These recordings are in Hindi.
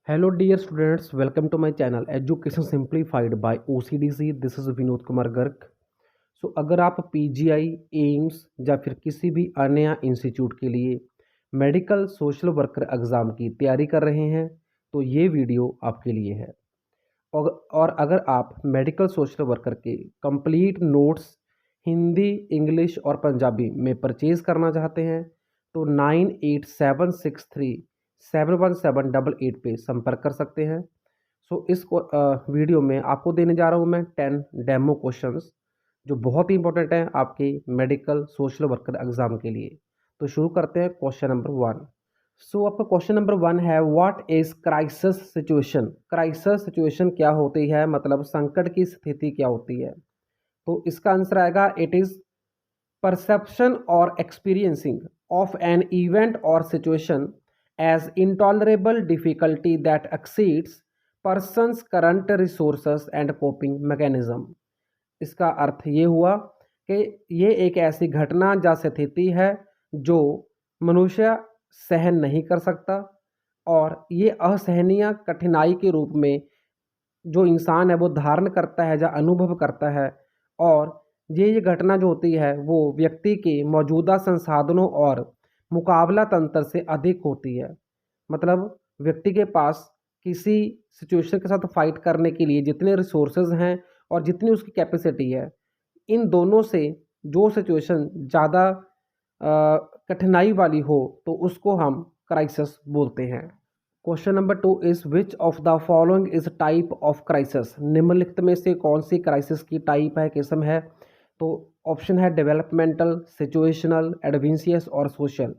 Hello dear students, welcome to my channel education simplified by OCDC. This is Vinod Kumar Garg. So अगर आप पीजीआई, एम्स या फिर किसी भी अन्य इंस्टीट्यूट के लिए मेडिकल सोशल वर्कर एग्ज़ाम की तैयारी कर रहे हैं तो ये वीडियो आपके लिए है। और अगर आप मेडिकल सोशल वर्कर के कंप्लीट नोट्स हिंदी, इंग्लिश और पंजाबी में परचेज़ करना चाहते हैं तो 9876371788 पे संपर्क कर सकते हैं। सो इस वीडियो में आपको देने जा रहा हूँ मैं 10 डेमो क्वेश्चंस जो बहुत ही इंपॉर्टेंट हैं आपके मेडिकल सोशल वर्कर एग्ज़ाम के लिए। तो शुरू करते हैं क्वेश्चन नंबर 1। सो आपका क्वेश्चन नंबर 1 है, what is crisis situation. Crisis situation क्या होती है, मतलब संकट की स्थिति क्या होती है। तो इसका आंसर आएगा, इट इज परसेप्शन और एक्सपीरियंसिंग ऑफ एन इवेंट और situation as intolerable difficulty that exceeds person's current resources and coping mechanism. इसका अर्थ ये हुआ कि ये एक ऐसी घटना या स्थिति है जो मनुष्य सहन नहीं कर सकता और ये असहनीय कठिनाई के रूप में जो इंसान है वो धारण करता है या अनुभव करता है। और ये घटना जो होती है वो व्यक्ति के मौजूदा संसाधनों और मुकाबला तंत्र से अधिक होती है। मतलब व्यक्ति के पास किसी सिचुएशन के साथ फाइट करने के लिए जितने रिसोर्सेज हैं और जितनी उसकी कैपेसिटी है, इन दोनों से जो सिचुएशन ज़्यादा कठिनाई वाली हो तो उसको हम क्राइसिस बोलते हैं। Question number 2 is which of the following is type of crisis. निम्नलिखित में से कौन सी क्राइसिस की टाइप है, किस्म है। तो ऑप्शन है डेवलपमेंटल, सिचुएशनल, एडवेंशियस और social.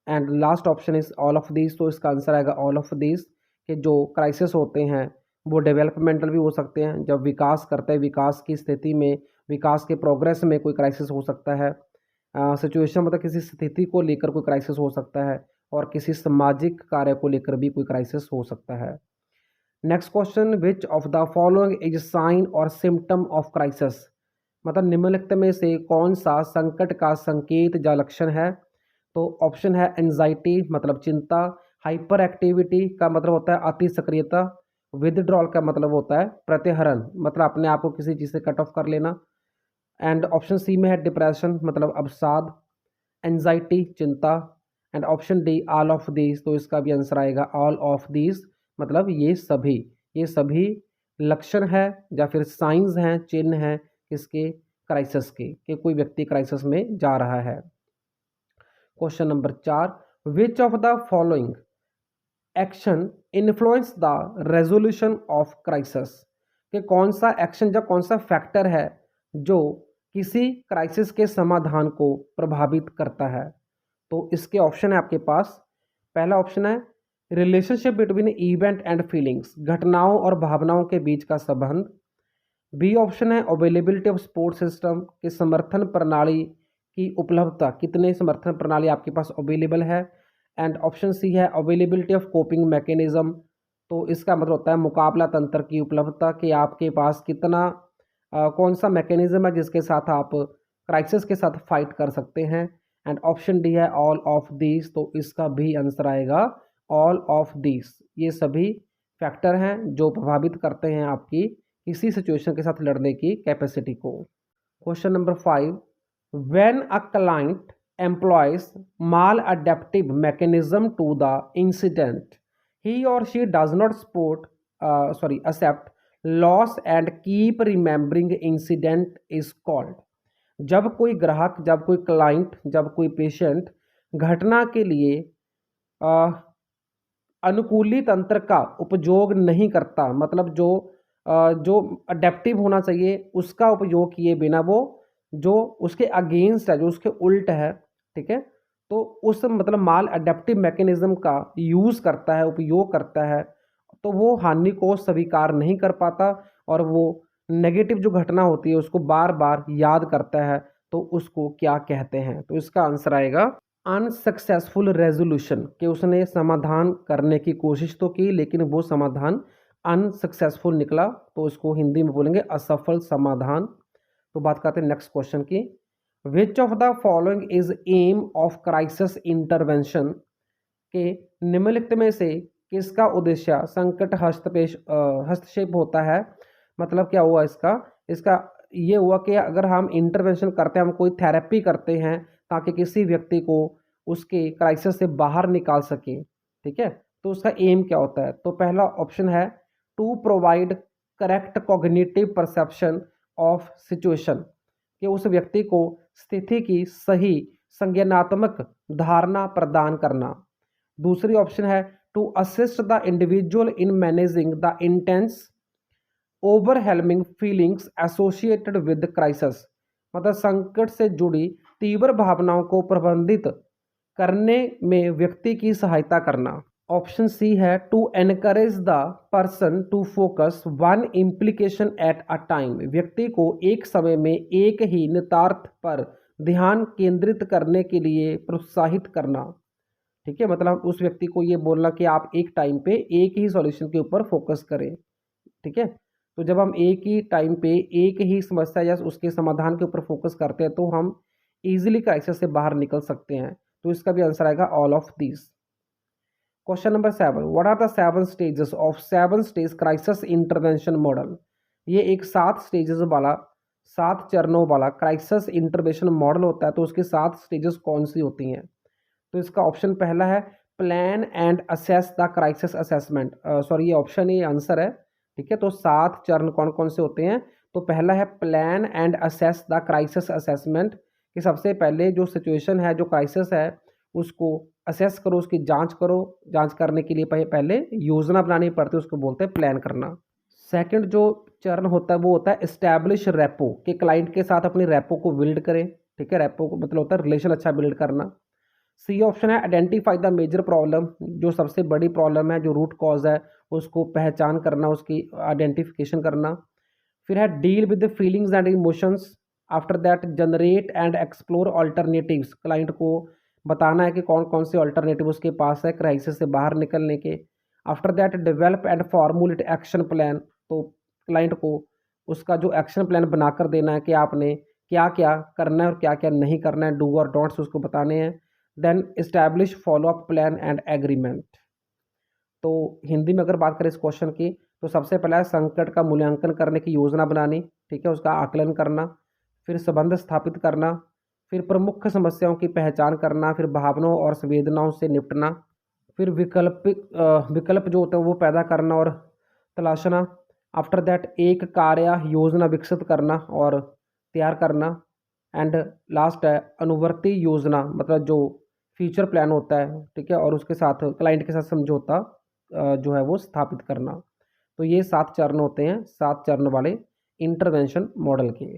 And last option is all of these. तो इसका आंसर आएगा ऑल ऑफ दीज कि जो क्राइसिस होते हैं वो डेवलपमेंटल भी हो सकते हैं, जब विकास करते हैं, विकास की स्थिति में, विकास के प्रोग्रेस में कोई क्राइसिस हो सकता है। सिचुएशन मतलब किसी स्थिति को लेकर कोई क्राइसिस हो सकता है और किसी सामाजिक कार्य को लेकर भी कोई क्राइसिस हो सकता है। Next question, which of the following is sine और सिम्टम ऑफ क्राइसिस। मतलब निम्नलिखित में से कौन सा संकट का संकेत या लक्षण है। तो ऑप्शन है एंजाइटी मतलब चिंता, हाइपर एक्टिविटी का मतलब होता है अति सक्रियता, विदड्रॉल का मतलब होता है प्रत्याहरण मतलब अपने आप को किसी चीज़ से कट ऑफ कर लेना। एंड ऑप्शन सी में है डिप्रेशन मतलब अवसाद, एंजाइटी चिंता। And option D all of these. तो इसका भी आंसर आएगा ऑल ऑफ दीज मतलब ये सभी लक्षण है या फिर साइंस हैं, चिन्ह हैं किसके, क्राइसिस के, कि कोई व्यक्ति क्राइसिस में जा रहा है। Question number 4, which of the following action influence the resolution of crisis. कि कौन सा एक्शन या कौन सा फैक्टर है जो किसी क्राइसिस के समाधान को प्रभावित करता है। तो इसके ऑप्शन है आपके पास। पहला ऑप्शन है relationship between event and feelings, घटनाओं और भावनाओं के बीच का संबंध। बी ऑप्शन है अवेलेबिलिटी ऑफ सपोर्ट सिस्टम, कि समर्थन प्रणाली की उपलब्धता, कितने समर्थन प्रणाली आपके पास अवेलेबल है। एंड ऑप्शन सी है अवेलेबिलिटी ऑफ कोपिंग मैकेनिज्म। तो इसका मतलब होता है मुकाबला तंत्र की उपलब्धता, कि आपके पास कितना कौन सा मैकेनिज्म है जिसके साथ आप क्राइसिस के साथ फाइट कर सकते हैं। एंड ऑप्शन डी है ऑल ऑफ दीज। तो इसका भी आंसर आएगा ऑल ऑफ दीज। ये सभी फैक्टर हैं जो प्रभावित करते हैं आपकी किसी सिचुएशन के साथ लड़ने की कैपेसिटी को। Question number 5, when a client employs maladaptive mechanism to the incident, he or she does not accept loss and keep remembering incident is called. जब कोई ग्राहक, जब कोई क्लाइंट, जब कोई पेशेंट घटना के लिए अनुकूली तंत्र का उपयोग नहीं करता, मतलब जो अडेप्टिव होना चाहिए उसका उपयोग किए बिना वो जो उसके अगेंस्ट है, जो उसके उल्ट है, ठीक है, तो उस मतलब माल अडेप्टिव मैकेनिज्म का यूज़ करता है, उपयोग करता है, तो वो हानि को स्वीकार नहीं कर पाता और वो नेगेटिव जो घटना होती है उसको बार बार याद करता है। तो उसको क्या कहते हैं। तो इसका आंसर आएगा अनसक्सेसफुल रेजोल्यूशन, कि उसने समाधान करने की कोशिश तो की लेकिन वो समाधान अनसक्सेसफुल निकला, तो इसको हिंदी में बोलेंगे असफल समाधान। तो बात करते हैं नेक्स्ट क्वेश्चन की, which of the following is aim of crisis intervention. के निम्नलिखित में से किसका उद्देश्य संकट हस्तक्षेप होता है। मतलब क्या हुआ इसका इसका ये हुआ कि अगर हम इंटरवेंशन करते हैं, हम कोई थेरेपी करते हैं ताकि किसी व्यक्ति को उसके क्राइसिस से बाहर निकाल सके, ठीक है, तो उसका एम क्या होता है। तो पहला ऑप्शन है to provide correct cognitive perception of situation, कि उस व्यक्ति को स्थिति की सही संज्ञानात्मक धारणा प्रदान करना। दूसरी ऑप्शन है to assist the individual in managing the intense overwhelming feelings associated with crisis, मतलब संकट से जुड़ी तीव्र भावनाओं को प्रबंधित करने में व्यक्ति की सहायता करना। ऑप्शन सी है to encourage the person to focus one implication at a time, व्यक्ति को एक समय में एक ही नितार्थ पर ध्यान केंद्रित करने के लिए प्रोत्साहित करना, ठीक है, मतलब उस व्यक्ति को ये बोलना कि आप एक टाइम पे एक ही सॉल्यूशन के ऊपर फोकस करें, ठीक है। तो जब हम एक ही टाइम पे एक ही समस्या या उसके समाधान के ऊपर फोकस करते हैं तो हम इजीली क्राइसिस से बाहर निकल सकते हैं। तो इसका भी आंसर आएगा all of these. Question number 7, what are the 7 stages of 7 stage crisis intervention model. ये एक 7 स्टेजेस वाला 7 चरणों वाला क्राइसिस इंटरवेंशन मॉडल होता है। तो उसके 7 स्टेजेस कौन सी होती हैं। तो इसका ऑप्शन पहला है plan and assess the crisis assessment, sorry ये ऑप्शन ही आंसर है, ठीक है। तो 7 चरण कौन कौन से होते हैं। तो पहला है plan and assess the crisis assessment, कि सबसे पहले जो सिचुएशन है, जो क्राइसिस है, उसको असेस करो, उसकी जांच करो। जांच करने के लिए पहले योजना बनानी पड़ती है, उसको बोलते हैं प्लान करना। सेकंड जो चरण होता है वो होता है इस्टेब्लिश रेपो, कि क्लाइंट के साथ अपनी रेपो को बिल्ड करें, ठीक है। रेपो को मतलब होता है रिलेशन अच्छा बिल्ड करना। सी ऑप्शन है आइडेंटिफाई द मेजर प्रॉब्लम, जो सबसे बड़ी प्रॉब्लम है, जो रूट कॉज है, उसको पहचान करना, उसकी आइडेंटिफिकेशन करना। फिर है deal with the feelings and emotions, after that generate and explore alternatives, client को बताना है कि कौन कौन से अल्टरनेटिव उसके पास है क्राइसिस से बाहर निकलने के। After that develop and formulate action plan, तो क्लाइंट को उसका जो एक्शन प्लान बनाकर देना है कि आपने क्या क्या करना है और क्या क्या नहीं करना है, डू और डोंट्स उसको बताने हैं। Then establish follow up plan and agreement. तो हिंदी में अगर बात करें इस क्वेश्चन की, तो सबसे पहला है संकट का मूल्यांकन करने की योजना बनानी, ठीक है, उसका आकलन करना। फिर संबंध स्थापित करना। फिर प्रमुख समस्याओं की पहचान करना। फिर भावनाओं और संवेदनाओं से निपटना। फिर विकल्प जो होते हैं वो पैदा करना और तलाशना। आफ्टर दैट एक कार्य योजना विकसित करना और तैयार करना। एंड लास्ट है अनुवर्ती योजना, मतलब जो फ्यूचर प्लान होता है, ठीक है, और उसके साथ क्लाइंट के साथ समझौता जो है वो स्थापित करना। तो ये 7 चरण होते हैं, 7 चरण वाले इंटरवेंशन मॉडल के।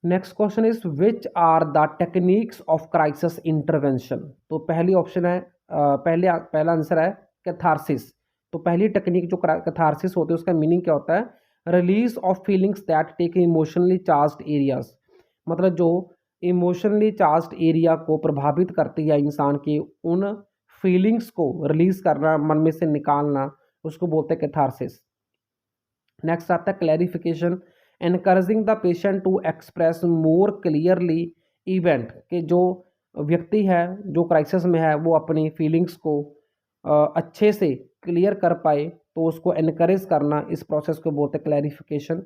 Next question is which are the techniques of crisis intervention. तो पहली ऑप्शन है पहला आंसर है कैथारसिस। तो पहली टेक्निक जो कैथारसिस होती है उसका मीनिंग क्या होता है, release of feelings that take emotionally charged areas, मतलब जो इमोशनली चार्ज्ड एरिया को प्रभावित करती है इंसान की, उन फीलिंग्स को रिलीज करना, मन में से निकालना, उसको बोलते हैं कैथारसिस। नेक्स्ट आता है clarification, encouraging the patient to express more clearly event, कि जो व्यक्ति है जो क्राइसिस में है वो अपनी फीलिंग्स को अच्छे से क्लियर कर पाए, तो उसको एनकरेज करना, इस प्रोसेस को बोलते हैं क्लैरिफिकेशन।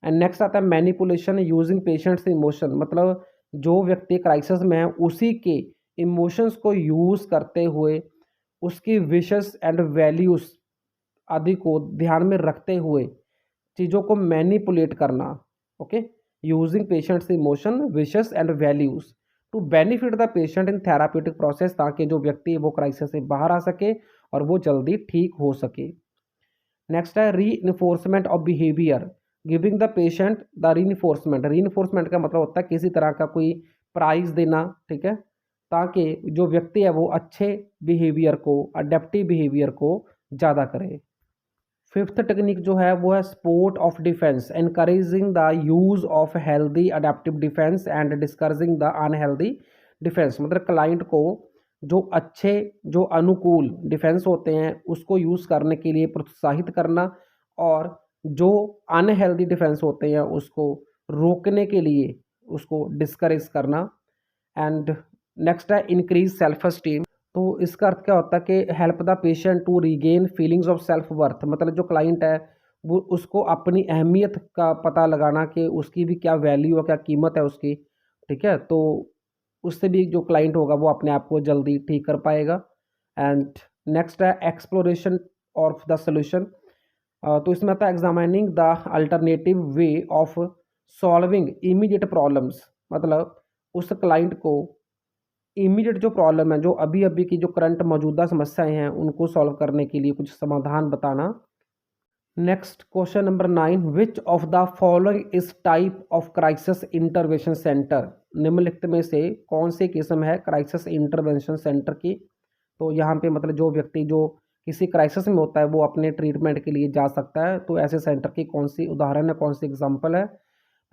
एंड नेक्स्ट आता है मैनिपुलेशन यूजिंग पेशेंट्स इमोशन, मतलब जो व्यक्ति क्राइसिस में है उसी के इमोशंस को यूज़ करते हुए उसकी विशेस एंड वैल्यूज़ आदि को ध्यान में रखते हुए चीज़ों को मैनिपुलेट करना। Okay, using patient's emotion wishes and values to benefit the patient in therapeutic process, ताकि जो व्यक्ति वो क्राइसिस से बाहर आ सके और वो जल्दी ठीक हो सके। नेक्स्ट है री enforcement of behaviour, giving the patient the री इन्फोर्समेंट का मतलब होता है किसी तरह का कोई प्राइज देना, ठीक है, ताकि जो व्यक्ति है वो अच्छे बिहेवियर को, अडेप्टिव बिहेवियर को ज़्यादा करे। फिफ्थ टेक्निक जो है वो है sport of defence, encouraging the use of healthy adaptive defence and discouraging the unhealthy defence, मतलब क्लाइंट को जो अच्छे, जो अनुकूल डिफेंस होते हैं उसको यूज़ करने के लिए प्रोत्साहित करना, और जो अनहेल्दी डिफेंस होते हैं उसको रोकने के लिए उसको डिस्करेज करना। एंड नेक्स्ट है इंक्रीज सेल्फ एस्टीम, तो इसका अर्थ क्या होता है कि help the patient to regain feelings of self worth, मतलब जो क्लाइंट है वो उसको अपनी अहमियत का पता लगाना कि उसकी भी क्या वैल्यू है, क्या कीमत है उसकी, ठीक है। तो उससे भी जो क्लाइंट होगा वो अपने आप को जल्दी ठीक कर पाएगा। एंड नेक्स्ट है एक्सप्लोरेशन ऑफ द सोल्यूशन। तो इसमें आता है examining the alternative way of solving immediate problems, मतलब उस क्लाइंट को इमीडिएट जो प्रॉब्लम है, जो अभी अभी की जो करंट मौजूदा समस्याएं हैं उनको सॉल्व करने के लिए कुछ समाधान बताना। Next question number 9, which of the following is type of crisis intervention centre, निम्नलिखित में से कौन सी किस्म है क्राइसिस इंटरवेंशन सेंटर की। तो यहाँ पे मतलब जो व्यक्ति जो किसी क्राइसिस में होता है वो अपने ट्रीटमेंट के लिए जा सकता है, तो ऐसे सेंटर की कौन सी उदाहरण है, कौन सी एग्जांपल है।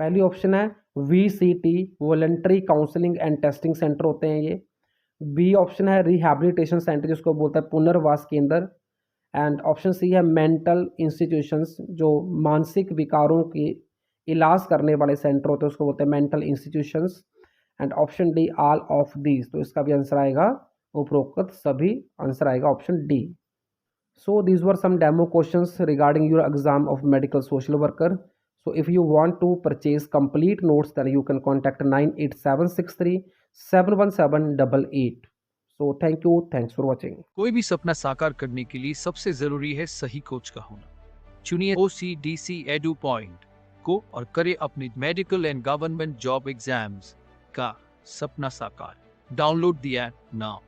पहली ऑप्शन है VCT, voluntary counselling and testing centre होते हैं ये। बी ऑप्शन है रिहैबिलिटेशन सेंटर, जिसको बोलता है पुनर्वास केंद्र। एंड ऑप्शन सी है मेंटल इंस्टीट्यूशंस, जो मानसिक विकारों के इलाज करने वाले सेंटर होते हैं उसको बोलते हैं mental institutions. And option D all of these, तो इसका भी आंसर आएगा उपरोक्त सभी, आंसर आएगा option D. So these were some demo questions regarding your exam of medical social worker. So if you want to purchase complete notes, then you can contact 98763 71788. So thank you, thanks for watching. कोई भी सपना साकार करने के लिए सबसे जरूरी है सही कोच का होना। चुनिए OCDC एडू पॉइंट को और करे अपने medical and government job exams का सपना साकार। Download the app now.